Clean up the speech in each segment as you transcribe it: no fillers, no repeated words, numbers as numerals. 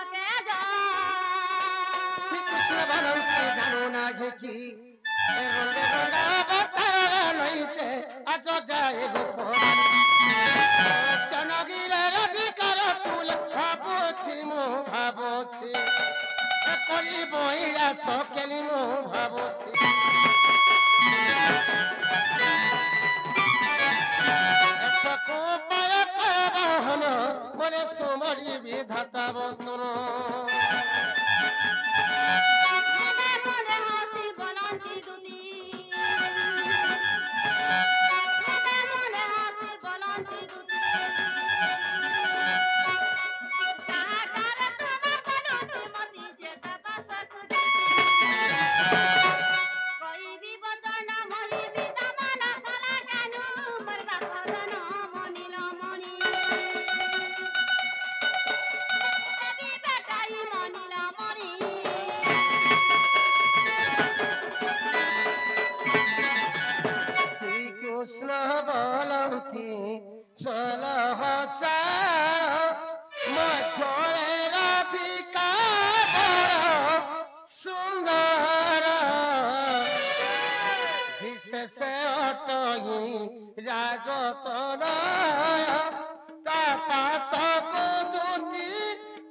মতে যা শ্রীকৃষ্ণ বলন্তি জানো না কি রঙে রঙা অবতার লইছে আজ যায় গোপন সনগিরের অধিকার তুল ভাবুছি মু ভাবুছি কলি বইরা সকেলি মু ভাবুছি বলে সুমরি বিধাতা বচন মনে হাসি বলন্তি দুতি মনে হাসি বলন্তি দুতি কাহাকার তোমার বলুতি মতি যেতা বাসা ছুটি কইবি বচন মরিবি দমন কলা কেনু মরবা ভজন মনিল মণি দেবী বেটাই মনিল মণি শ্রীকৃষ্ণ বলন্তি চল চার মধ্যে রাধিকার সুন্দর বিশেষ অটই রাজতন তাপাসক দুতি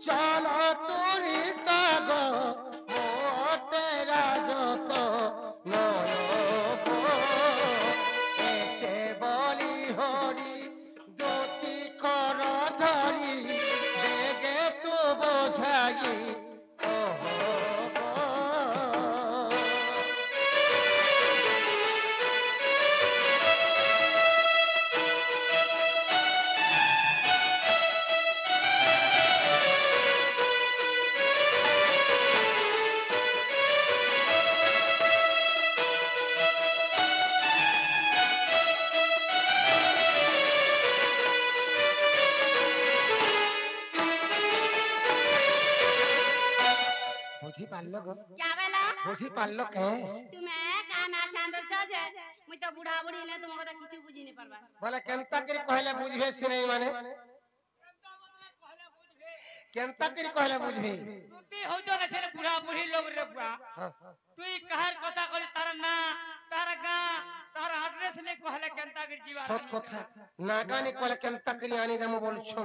চল তুরি তগ মোটে রাজত নয় এতে বলি হরি দুতি কর ধরি বেগে তু বোঝাই বুঝি পারল গো क्या बेला বুঝি পারল কে তুমি কানা চান্দছ যে মুই তো বুড়া বুড়ি হলে তোমার কথা কিছু বুঝি নি পারবা বলে কেনতা করে কহলে বুঝবে সিনাই মানে কেনতা করে কহলে বুঝবি তুই হইতো না ছেলে বুড়া বুড়ি লোক রে বুড়া তুই কাহার কথা কই তার না তার গা তার অ্যাড্রেস নে কহলে কেনতা করে জীবা সত কথা নাগানি কহলে কেনতা করে আনি দেমু বলছো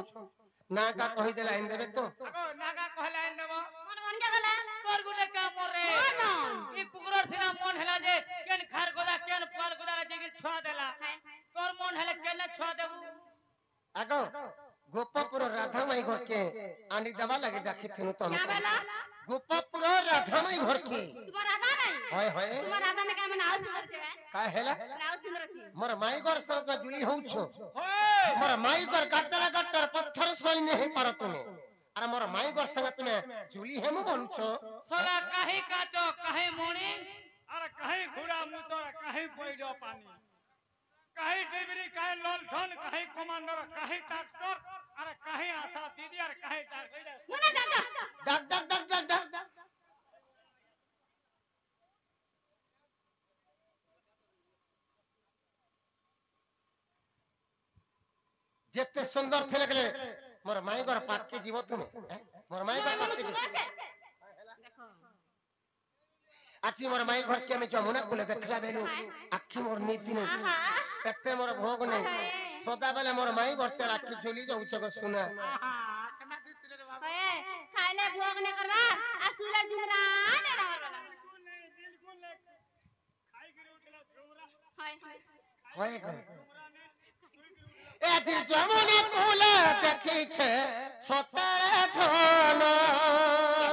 নাগা কহি দেলা আইন দেবে তো আগো নাগা কহলে আইন দেব মন মন কে গলা তোর গুনে কাম রে মন এই কুকুরর সিনা মন হেলা যে কেন খার গদা কেন পাল গদা যে কি ছোয়া দেলা তোর মন হেলে কেন ছোয়া দেবু আগো গোপপুর রাধামাই ঘরকে আনি দেবা লাগে ডাকি থিনু তো क्या बेला গোপপুর রাধামাই ঘরকে তোমার আদা নাই হয় হয় তোমার আদা মে কেমন নাও সুন্দর আছে কায় হেলা নাও সুন্দর আছে মোর মাই ঘর সঙ্গে জুলি হউছো ওই মোর মাই ঘর গাতলা গাতর পত্থর সইনে হে পার তুমি আর মোর মাই ঘর সঙ্গে তুমি জুলি হেমু বলছো সোলা কাহি কাচো কাহি মণি আর কাহি ঘোড়া মুতর কাহি পইডো পানি কাহি ডিবরি কাহি ললঠন কাহি কমান্ডর কাহি ট্রাক্টর আর কাহি আশা দিদি আর কাহি টাকা মনে দাদা ডাক ডাক ডাক ডাক ডাক যেতে সুন্দর থিলে গেলে মোর মাই ঘর পাককে জীব তুমি মোর মাই ঘর মনে পাককে সুন্দর আছে দেখো আছি মোর মাই ঘর কে আমি যমুনা কুলে দেখলা বেলু আখি মোর নীতি নেই আহা পেটে মোর ভোগ নেই সদা বেলে মোর মাই ঘর চার আখি ঝুলি যাউছ গো শুনা কেনা দিতে রে বাবা ए खाइले भोग ने करबा आ सुला जिंदरा ने रहबा बिल्कुल खाई गिर उठला छोरा हाय हाय হয় গো এদিন যমুনা কুলে দেখিছে সতেরে ধন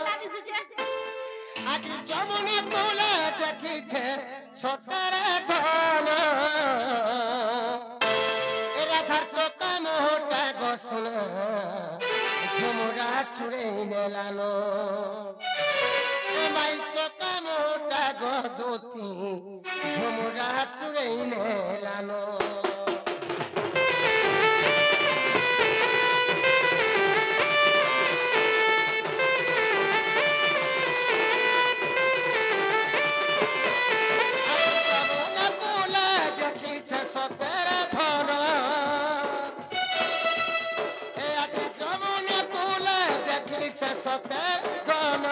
दादी सुचे আজ যমুনা কুলে দেখিছে সতেরে ধন রাধার চোখা মোটা গোসনা ঝুমুরা চুড়ে নেলানো মাই চোখা মোটা গদুতি ঝুমুরা চুড়ে নেলানো সতে গন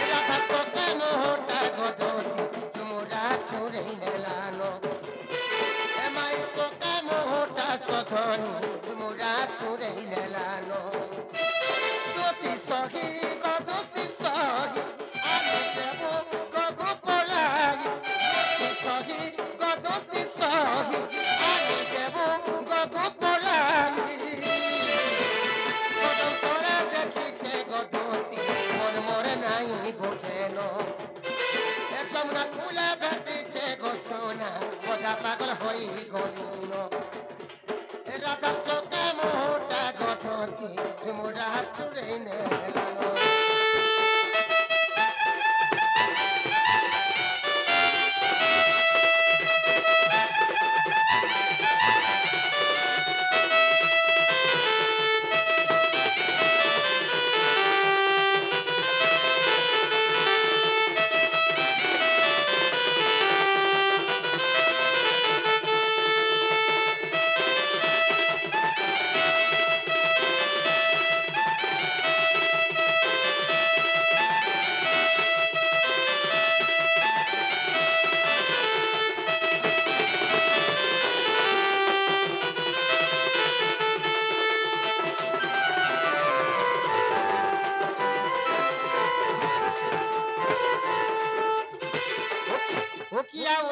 রাধা চোখে মোহটা গদতি তোমরা ছুড়ে নেলানো এমাই চোখে মোহটা সধনি তোমরা ছুড়ে নেলানো দতি সহি গদতি সহি আমি দেব গগু পলাই দতি সহি গদতি সহি আমি দেব গগু পলাই কদম তোরা দেখিছে গদতি মন মরে নাই বোঝেন এ যমুনা কুলে ভেটিছে গো সোনা বোঝা পাগল হই গলিন রাধা চোখে মোটা গদতি তোমরা চুড়ে নেলানো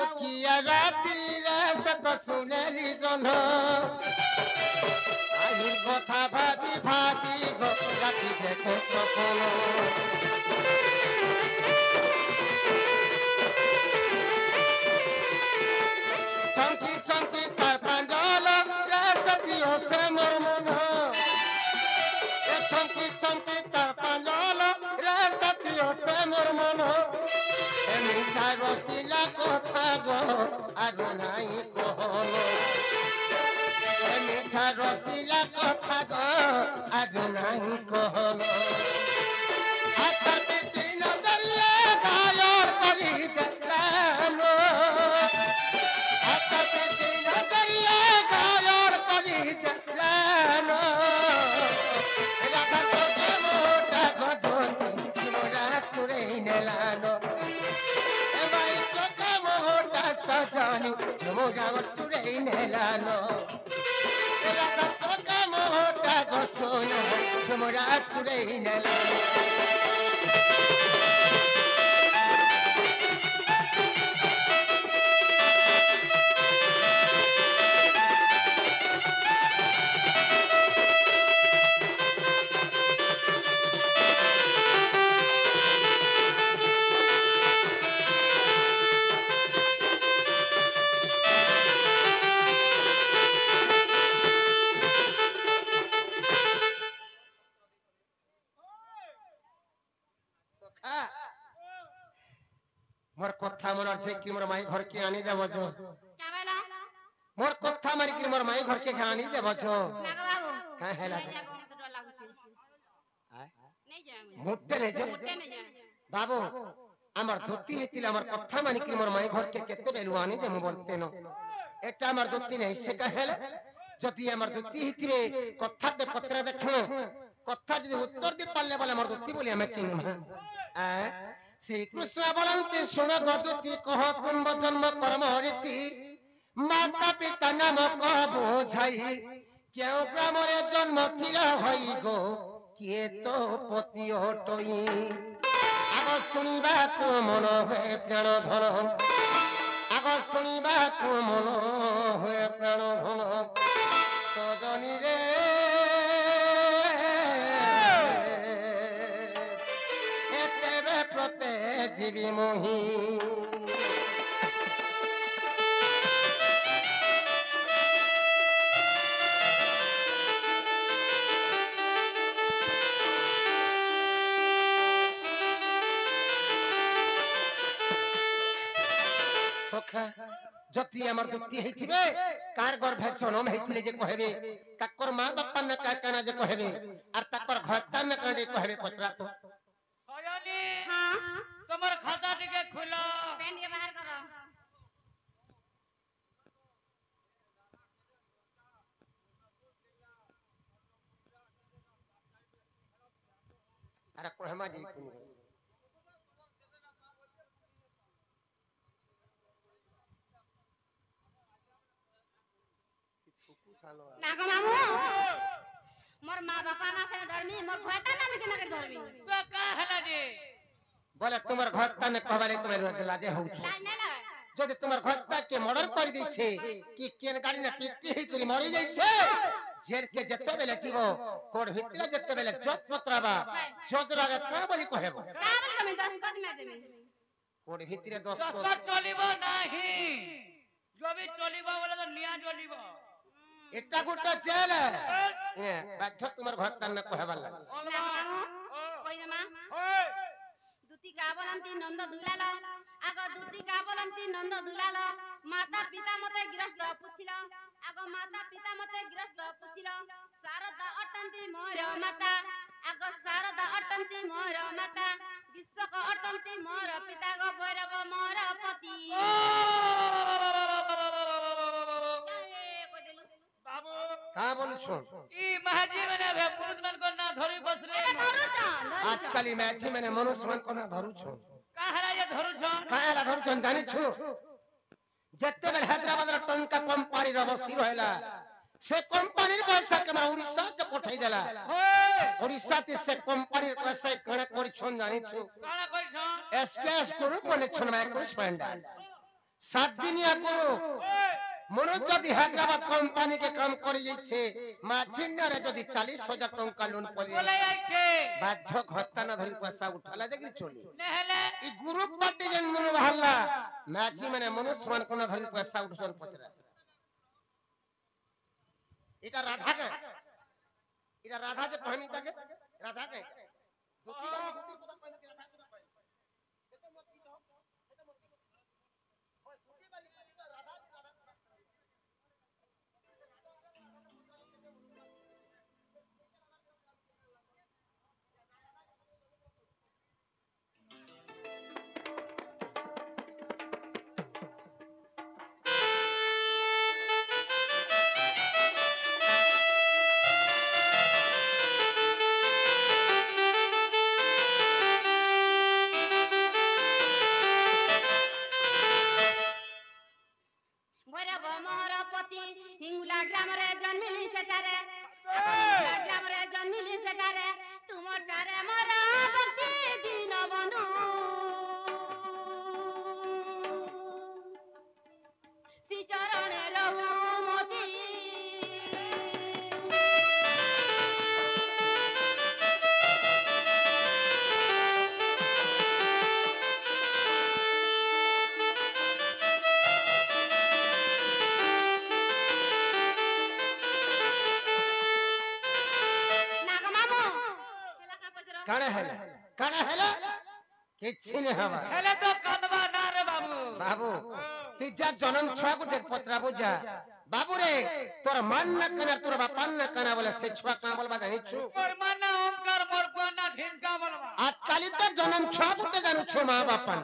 ওকিয়া রাতিরে সত শুনেলি জন আহির কথা ভাবি ভাবি গো রাতি দেখে সপন চমকি চমকি তার প্রাঞ্জল সতী হচ্ছে মোর মন চমকি চমকি তার প্রাঞ্জল সতী হচ্ছে মোর মন মিঠা রসিলা কথা গো আর নাই কহন মিঠা রসিলা কথা গো আর নাই কহন হাতে দিন দরিয়া গায়র করি দেখলাম হাতে দিন দরিয়া গায়র করি দেখলাম রাধা চোখে মোটা গদতি তোমরা চুরে নেলানো সজনি তোমরা চুরে নেলানো রাধা চোখে মোটা গো সোনা তোমরা চুরে নেলানো মোর কথা মনে আছে কি মোর মাই ঘর কে আনি দেব তো क्या बोला মোর কথা মারি কি মোর মাই ঘর কে আনি দেব তো नागा बाबू হ্যাঁ হ্যাঁ नहीं जाएगा मुझे तो डर लागुची नहीं जाएगा মুটতে নে যে मुझे नहीं जाए বাবু আমার দত্তি হেতিলে আমার কথা মানি কি মোর মাই ঘর কে কেতে বেলু আনি দেব বলতে ন এটা আমার দত্তি নাই সে কহেলে যদি আমার দত্তি হেতিলে কথা দে পত্র দেখো কথা যদি উত্তর দি পারলে বলে আমার দত্তি বলি আমি চিনি আ শ্রীকৃষ্ণ বলন্তি শুণ গদতি কহ তুম্ব জন্ম কর্ম রীতি মাতা পিতা নাম কহ বোঝাই কেউ গ্রামরে জন্ম ছিল হই গো কিয়ে তো পতি হটই আগ শুনিବାକୁ মন হয়ে প্রাণ ধন আগ শুনিବାକୁ মন হয়ে প্রাণ ধন সজনী রে এতেবে প্রতে জীবী মোহি যদি আমার দুঃখী হইতিবে কার গর্ভে জন্ম হইতিলে যে কহেবে তাকর মা বাপা না কানা যে কহেবে আর তাকর ঘরটা না কানে কহেবে পচরা তো সজনী हाँ তোমার খাতা থেকে খুলো पेन के बाहर करो अरे कहमा जी कुन नाग मामू मोर माँ बापा ना से धर्मी मोर घोटा ना के ना के धर्मी तो का हला जे बोले तुम्हार घर तने कहबाले तुम्हारे लाजे हो लाज ना ना যদি তোমার ঘরটাকে মর্ডার করে দিচ্ছে কি কেন গাড়ি না টিকটি হই করে মরি যাইছে জেল কে যেতে বেলে জীব কোড ভিতরে যেতে বেলে জত পত্রাবা জত রাগে কা বলি কহেব का बोल कमी 10 कद में देमी কোড ভিতরে 10 দস্তর চলিব নাহি যদি চলিব বলে তো নিয়া চলিব এটা গোটা জেল এ বাধ্য তোমার ঘর তার না কহেবার লাগে नाग मामू कोई ना मां ওই दुती का बोलंती नंद दुलाल आगो दुती का बोलंती नंद दुलाल माता पिता मते गृहस्थ पुछिल आगो माता पिता मते गृहस्थ पुछिल शारदा अटंती मोर माता आगो शारदा अटंती मोर माता विश्वक अटंती मोर पिता गो भैरव मोर पति বাবু কা বলছো ই মাহাজি মানে পুরুষ মান কো না ধরি বসরে আজকাল ম্যাচি মানে মনুষ্য মান কোনা ধরুছো का हला ये धरुछन কায়ালা ধরুছো জানিছো যেতে বেলে হায়দ্রাবাদর টঙ্কা কোম্পানি রবসি রহিলা সে কোম্পানির পয়সা কে আমরা উড়িষ্যা কে পঠাই দেলা ওই ওড়িশাতে সে কোম্পানির পয়সা কণা করিছন জানিছো কানা কইছন এসকেএস গ্রুপ মানে ছন মাইক্রো স্প্যান্ডার 7 দিনিয়া গ্রুপ ওই মনে যদি হায়দ্রাবাদ কোম্পানি কে কাম করে যাচ্ছে মাছিনারে যদি 40,000 টাকা লোন পড়ে বলে আইছে বাধ্য ঘরটা না ধরি পয়সা উঠালা দেখি চলি নেহলে এই গ্রুপ পার্টি যেন মনে বাহারলা মাছি মানে মনুষ্য মান কোন ধরি পয়সা উঠছন পচরা এটা রাধা কে এটা রাধা যে কহানি তাকে রাধা কে দুটি গালি দুটি কথা কইনা কি রাধা কথা কই এতে মত কি কও এতে মত কি ওই দুটি গালি রাধা যে রাধা भैरव मोर पति हिंगुला ग्राम रे जन्मिली सेठारे ग्राम रे जन्मिली सेठारे तुम तारे मोर भक्ति दीन बंधु श्री चरण रहु मोती नाग मामू केला का पचरो কানা হেলা কিছি নে হবা হেলে তো কাঁদবা না রে বাবু বাবু তুই যা জনম ছুয়া গুটে পত্রা বুঝা বাবু রে তোর মান না কানা তোর বাপান না কানা বলে সে ছুয়া কা বলবা জানিছু মোর মানা ওমকার মোর কোনা ঢিনকা বলবা আজকালি তো জনম ছুয়া গুটে জানুছো মা বাপান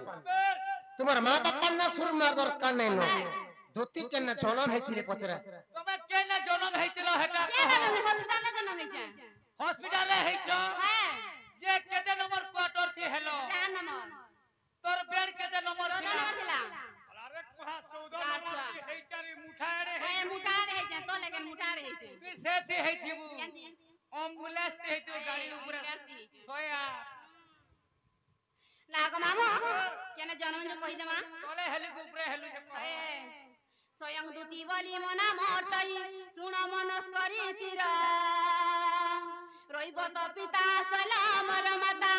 তোমার মা বাপান না সুর মার দরকার নাই ন ধুতি কেন জনম হইছিলে পত্রা তুমি কেনে জনম হইছিল হেটা के ना हॉस्पिटल ले जन्म होइছে হসপিটালে হইছ হ্যাঁ যে কেতে নম্বর কোয়ার্টার থি হেলো 4 नंबर তোর বেড কেতে নম্বর 14 ছিল नंबर थिला আরে কোহা 14 নম্বর কি হেইটারি মুঠারে ए मुठा रहे तो लेकिन मुठा रहे তুই সেতি হইতিবু केंती অ্যাম্বুলেন্স তে হইতিবু গাড়ি উপরে সোয়া नाग मामू केने जन्म जो कहि देमा তলে হেলি উপরে হেলু যে ए स्वयं दूती बोली मना मोटई सुन मनस करी तिर रहिब त पिता सलाम र माता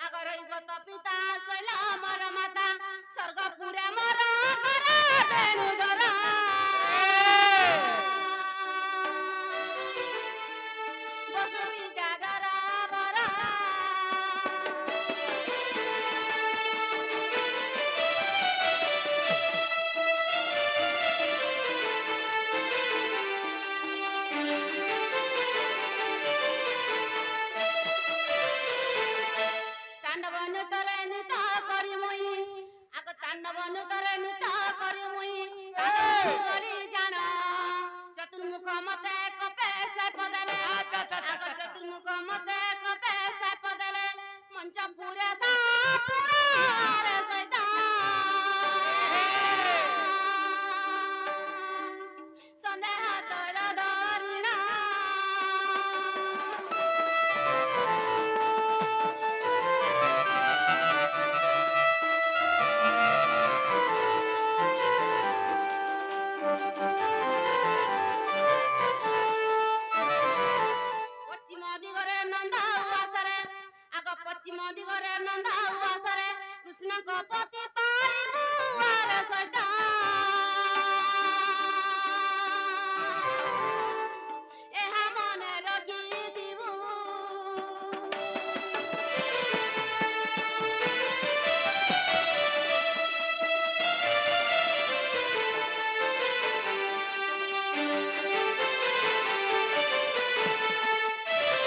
आग रहिब त पिता सलाम र माता स्वर्ग पुरे मर कर बेनु दर बसुई दादर बरा तांडव नृत्य नित करी मुई आग तांडव नृत्य नित करी मुई करी जान चतुर्मुख मते कपे से पदले आग चतुर्मुख मते कपे से पदले ପଞ୍ଚପୁରେ ତା ପୁରାରେ ସୈତା ସନ୍ଦେହ ତୈଳ ଧରିଣା ପଶ୍ଚିମ ଦିଗରେ ନନ୍ଦ ଉଆସରେ ଆଗ ପଶ୍ଚିମ ଦିଗରେ ନନ୍ଦ ଉଆସରେ କୃଷ୍ଣଙ୍କ ପତି ପାରିବୁଆର ସୈତା ଏହା ମନେ ରଖିଥିବୁ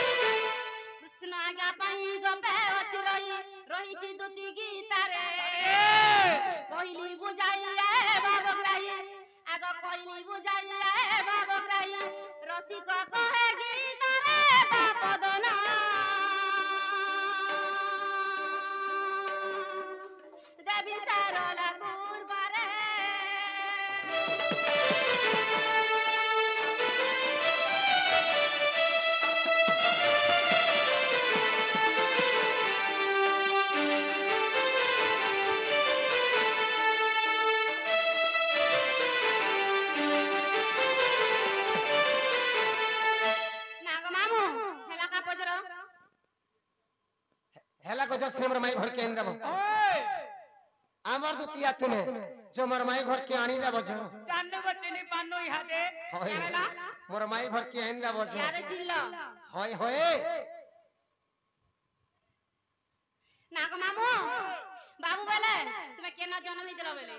କୃଷ୍ଣ ଆଜ୍ଞା ପାଇଁ ଗପେ ଅଛି ରହିଛି ଦୁତି ଗୀତାରେ କହିଲି ବୁଝାଇ ଭାବଗ୍ରାହୀ ଆଗ କହିଲି ବୁଝାଇ ଭାବଗ୍ରାହୀ ରସିକ କହେ ଗୀତାରେ ବାପଦନା ଦେବୀ ସାରଲା କୁର୍ବାରେ नाग मामू हेला का पजरो हेला को जस हमर माई घर के आइन देबो आमर दुतिया तुने जो मोर माई घर के आनी देबो जो जाननु बचनी पानो इहादे होय हेला मोर माई घर के आइन देबो जो यारे चिल्लो होय होय नाग मामू बाबू बोले तुम्हें केना जन्म ही दिलो बोले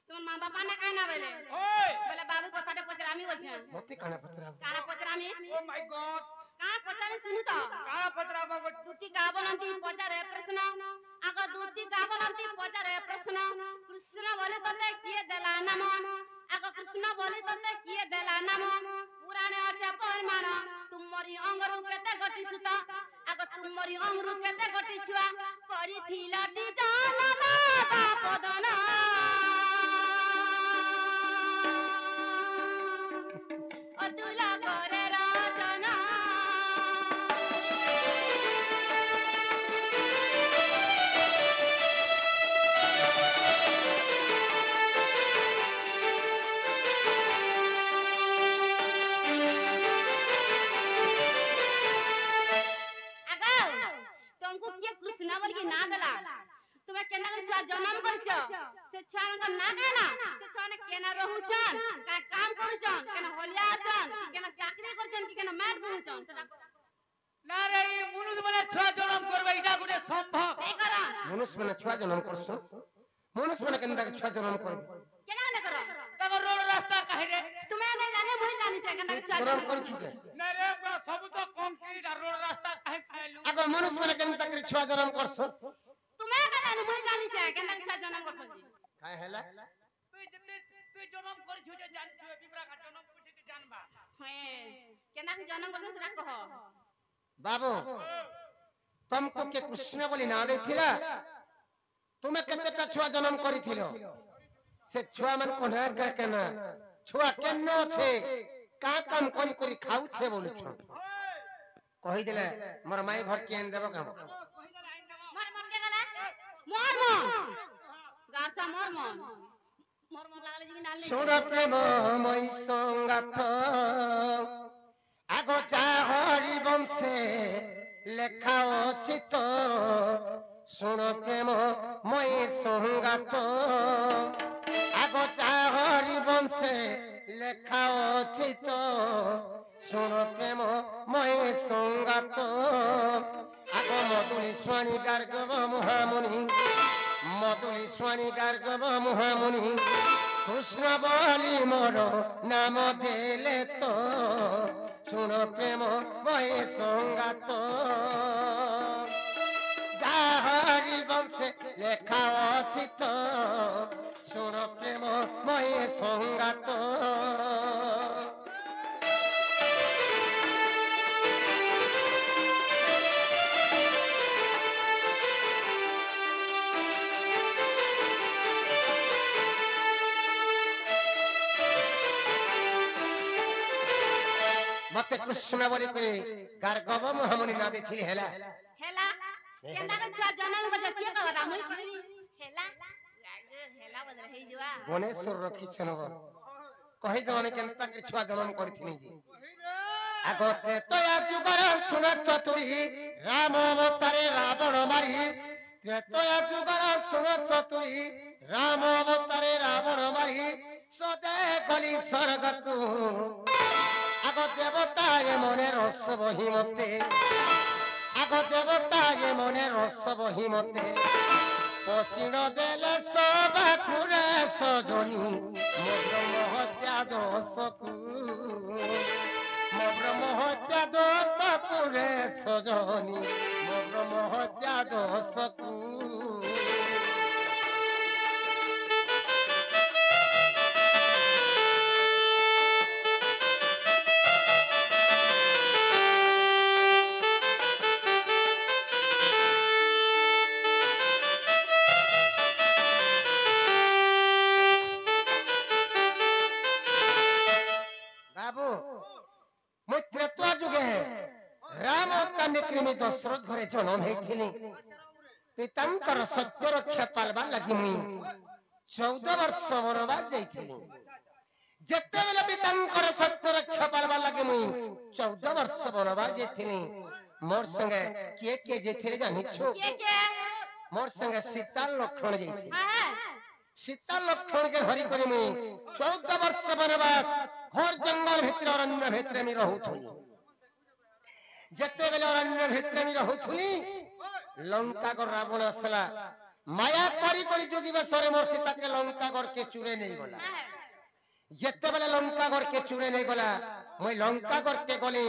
तुम मां बापा ने कहना बोले ओए बोले बाबू कथाटे पचरामी बोलछे मते काना पतरा काना पचरामी ओ माय गॉड का पचारे सुनु तो काळा पत्रा बघ दूती गावलंती पचारे प्रश्न आग दूती गावलंती पचारे प्रश्न कृष्ण बोले तते किए देला नाम आग कृष्ण बोले तते किए देला नाम पुराणे আছে পরিমাণ তুমরি অঙ্গরু কেতে গটি সুত আগ তুমরি অঙ্গরু কেতে গটি ছুয়া করিথিলটি জনম বাপদন অতুল করে রচনা तुमको किए कृष्ण बोल के ना देला तुम्हें केना कर छुआ जन्म करछो से छुआ का ना कहना से छुआ ने केना रहउचन का काम करूचन केना होलिया अचन केना चाकरी करचन कि केना मार बुहुचन सेटा ना रे ई मुनुष बने छुआ जन्म करबे इटा गुटे संभव ए करा मनुष्य माने छुआ जन्म करसो मनुष्य माने केनता छुआ जन्म करबो केना ने करो तब रोड रास्ता कहे रे तुम्हें नहीं जाने मुई जानी छे केना छुआ जन्म जन्म कर चुके ना रे बा सब तो कंक्रीट और रोड रास्ता कहे खाइलु आगो मनुष्य माने केनता छुआ जन्म करसो तुम्हें नहीं जाने मुई जानी छे केना छुआ जन्म करछन जी काय हैला তুই যেতে তুই জন্ম করিছু যে জানছু বিমরা का জন্ম কুটিতে জানবা हे केना जन्म करछन सेटा कहो बाबू तुमको के कृष्ण बोली ना देथिला तुम्हें केतेटा छुआ जन्म करिथिलो से छुआ मन कोना का केना छुआ केनो छे का काम करी करी खाउ छे बोलु छ कहि देले मोर माई घर के आइन देबो काम मर मर के गला मोर मोर गासा मोर मोर मोर मोर लागले जीवी नाल सुन प्रेम মই संगाथ आगो चाहरी बंशे লেখা অচিত শুন প্রেম মই সংগাত আগ চাহরি বংশে লেখা অচিত শুন প্রেম মই সংগাত আগ মধুলি স্বামী গার্গব মহামুনি মধুলি স্বামী গার্গব মহামুনি কৃষ্ণ বলি মোর নাম দেলে তো শুন প্রেম মই সংগাত যাহারি বংশে লেখা অছি তো শুন প্রেম মই সংগাত कृष्ण बोली करे गार्गव महामुनि ना देथिली हेला हेला केंदा के छुआ जन्म को जतिया का बता मुई कहली हेला हेला बदल हेई जुआ गणेश्वर रखी छनब कहि दवाने केनता के छुआ जन्म करथिनी जी आगते तया जुगर सुन चतुरी राम अवतारे रावण मारी त्रेतया जुगर सुन चतुरी राम अवतारे रावण मारी सदे गली स्वर्ग को आग देवता ये मने रस बही मते आग देवता ये मने रस बही मते पसीन देले सबा खुरे सजनी मो ब्रह्म हत्या दोष को मो ब्रह्म हत्या दोष पुरे सजनी मो ब्रह्म हत्या दोष को निकृमी दशरथ घरे जन्म हेथिली पितांकर सत्य रक्षा पालबा लगी मुई 14 वर्ष वनवास जाइथिली जत्ते बेले पितांकर सत्य रक्षा पालबा लगी मुई 14 वर्ष वनवास जाइथिली मोर संगे के जेथिले जानि छु के मोर संगे सीता लक्ष्मण जाइथिली सीता लक्ष्मण के हरि करी मुई 14 वर्ष वनवास घोर जंगल भितर अरण्य भितर मी रहउथुली जत्ते बेले अरण्य भितर मी रहउथुली लंका को रावण असला माया करी करी जोगी बेसरे मोर सीता के लंका गढ़ के चुरे नहीं गला जत्ते बेले लंका गढ़ के चुरे नहीं गला मैं लंका गढ़ के गली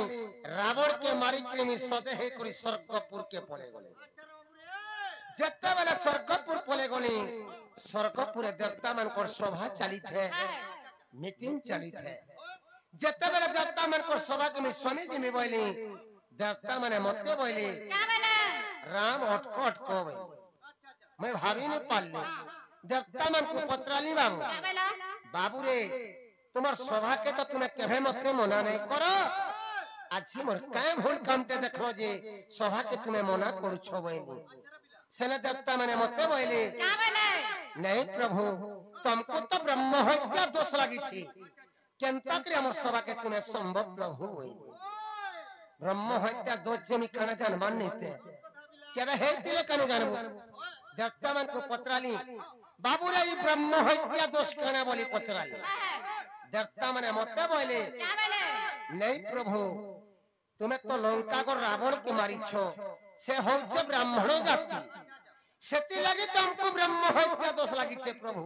रावण के मारी के मी सदे हे करी स्वर्गपुर के पले गले जत्ते बेले स्वर्गपुर पले गली स्वर्गपुर देवता मन को सभा चली थे मीटिंग चली थे जत्ते बेले देवता मन को सभा के मी स्वामी जी में बोली देवता माने मते बोली राम अटको अटको भाई मैं भाभी नहीं पाली देवता मन को पत्राली बाबू बाबू रे तुम्हार सभा के तो तुम्हें केभे मते मना नहीं करो आज मोर काय भूल कामते देखलो जे सभा के तुम्हें मना करू छो बोली सेने देवता माने मते बोली नहीं प्रभु तुमको तो ब्रह्म हत्या दोष लगी थी केनता करे हमर सभा के तुम्हें संभव प्रभु होई ब्रह्म हत्या दोष जमी खाना जान मानने थे केबे हेतिले कने जानबो देवता मन को पत्राली बाबू रे ई ब्रह्म हत्या दोष कने बोली पत्राली देवता माने मते बोले नहीं प्रभु तुम्हें तो लंका को रावण के मारी छो से होचे ब्राह्मण जाति सेति लगी तुमको ब्रह्म हत्या दोष लगी छे प्रभु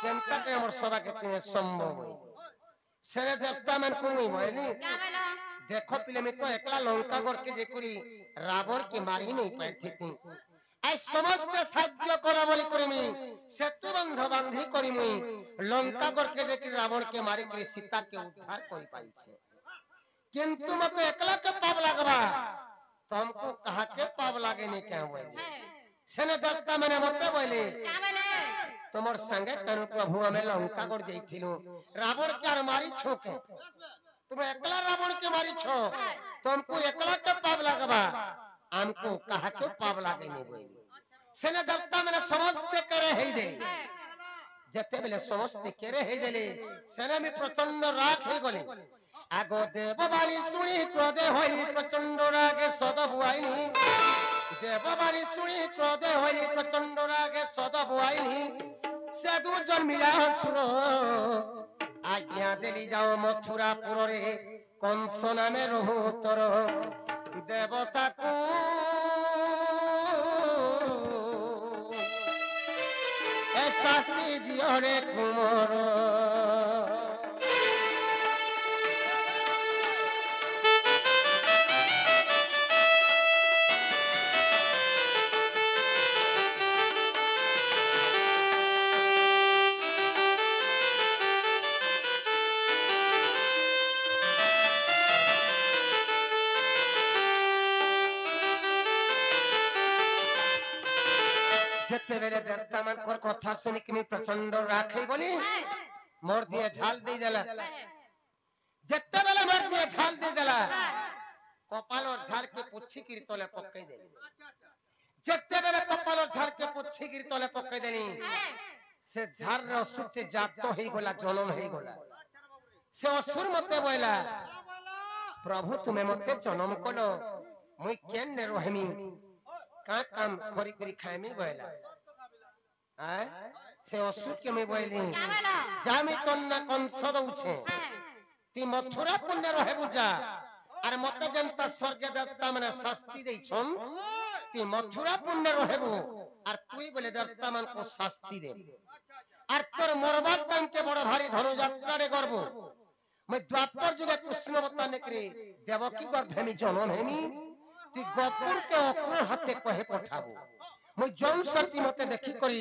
केनता के हमर सभा के तुम्हें संभव होई से देवता मन को नहीं बोली देखो पिले में तो एकला लंका गढ़ के जेकुरी रावण के मारी नहीं पाती थी आई समस्त साध्य करा बोली करी मी सेतु बंध बांधी करी मी लंका गढ़ के जेकुरी रावण के मारी करी सीता के उद्धार करी पाई छे किंतु मते एकला के पाप लागबा तो हमको कहा के पाप लागे नहीं क्या हुए सेने देवता माने मते बोले तुमर संगे कनु प्रभु हमें लंका गढ़ जाइथिलु रावण के मारी छोके तुम एकला रावण के मारी छो तुमको एकला के पाप लगबा हमको कहा के पाप लागे नहीं बोली सेने देवता मैंने समस्त करे हे दे जते बेले समस्त करे हे देले सेने में प्रचंड राग हे गले आगो देवबाणी सुनी क्रोधे होई प्रचंड रागे सद बुआई देवबाणी सुनी क्रोधे होई प्रचंड रागे सद बुआई से दु जन मिला सुरो आज्ञा देली जाओ मथुरापुर रे कंस नामे रहु तोर देवता को ए शास्त्री दियो रे कुमार जते बेले देवता मन को कथा सुनि कि प्रचंड राखे गली मोर दिए झाल दे देला जते बेले আমার যে ঝাল দিয়ে দেলা কপালর ঝাড়কে পুছিকিরি তলে পকাই দেলি যেতেবেলে কপালর ঝাড়কে পুছিকিরি তলে পকাই দেলি সে ঝাড়র অসুরটি জাত হইগলা জনম হইগলা সে অসুর মতে বইলা প্রভু তুমি মতে জনম কলো মুই কেনে রহিমি কা কাম করি করি খাইমি বইলা সে অসুর কে মুই বইলি জামি তন্না কংস দউছে তি মথুরা পুণ্যে রহেবু যা আর মতে জনতা স্বর্গ দেবতা মানে শাস্তি দেইছন তি মথুরা পুণ্যে রহেবু আর তুই বলে দেবতা মানকো শাস্তি দে আর তোর মরবার টাইমকে বড় ভারী ধনুযাত্রারে গর্ব মই দ্বাপর যুগে কৃষ্ণ অবতার নেকরে দেবকী গর্ভেমি জনম হেমি তুই গপুরকে অক্রুর হাতে কহে পঠাবো মই জনসতি মতে দেখি করি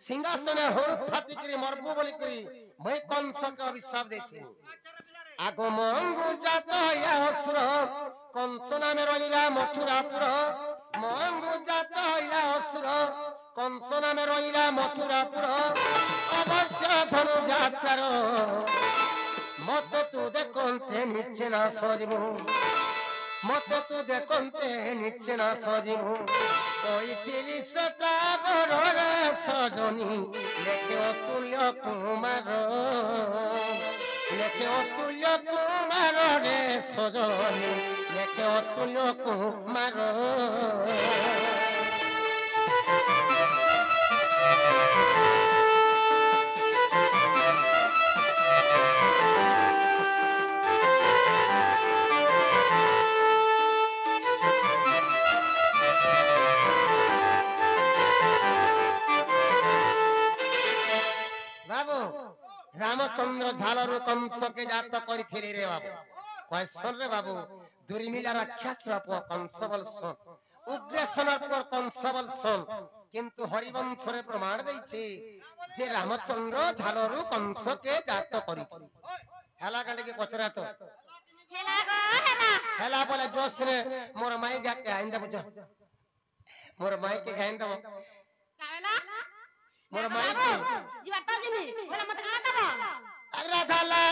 সিংহাসনে হরুদ ফাটি করি মরবো বলি করি মই কংসকে অভিশাপ দেইছি আগমঙ্গু জাত হইয়া অসুর কংস নামে রইলা মথুরাপুর মঙ্গু জাত হইয়া অসুর কংস নামে রইলা মথুরাপুর অবশ্য ধনু যাত্রার মত তু দেখন্তে নিচ্ছে না সজীব মত তু দেখন্তে নিচ্ছে না সজীব ওই ৩০টা বড় সজনী লেখে অতুল্য কুমার লেখে অতুল্য কুমার রে সজনী লেখে অতুল্য কুমার রামচন্দ্র ঝালরু কংসকে জাত করিছিলি রে বাবু কয়সন রে বাবু দুর্মিলা রাক্ষসর পুଅ কংস বলসন উগ্রেসনের পর কংস বলসন কিন্তু হরিবংশরে প্রমাণ দেইছে যে রামচন্দ্র ঝালরু কংসকে জাত করিছিলি হেলা কাটিকে পচরা তো হেলা গো হেলা হেলা বলে জোসরে মোর মাই গাকে আইন দেব মোর মাইকে গাইন দেব কাহেলা মোর মাইকে জিবাটা জিমি বলে মতে কানা দেব রাধালা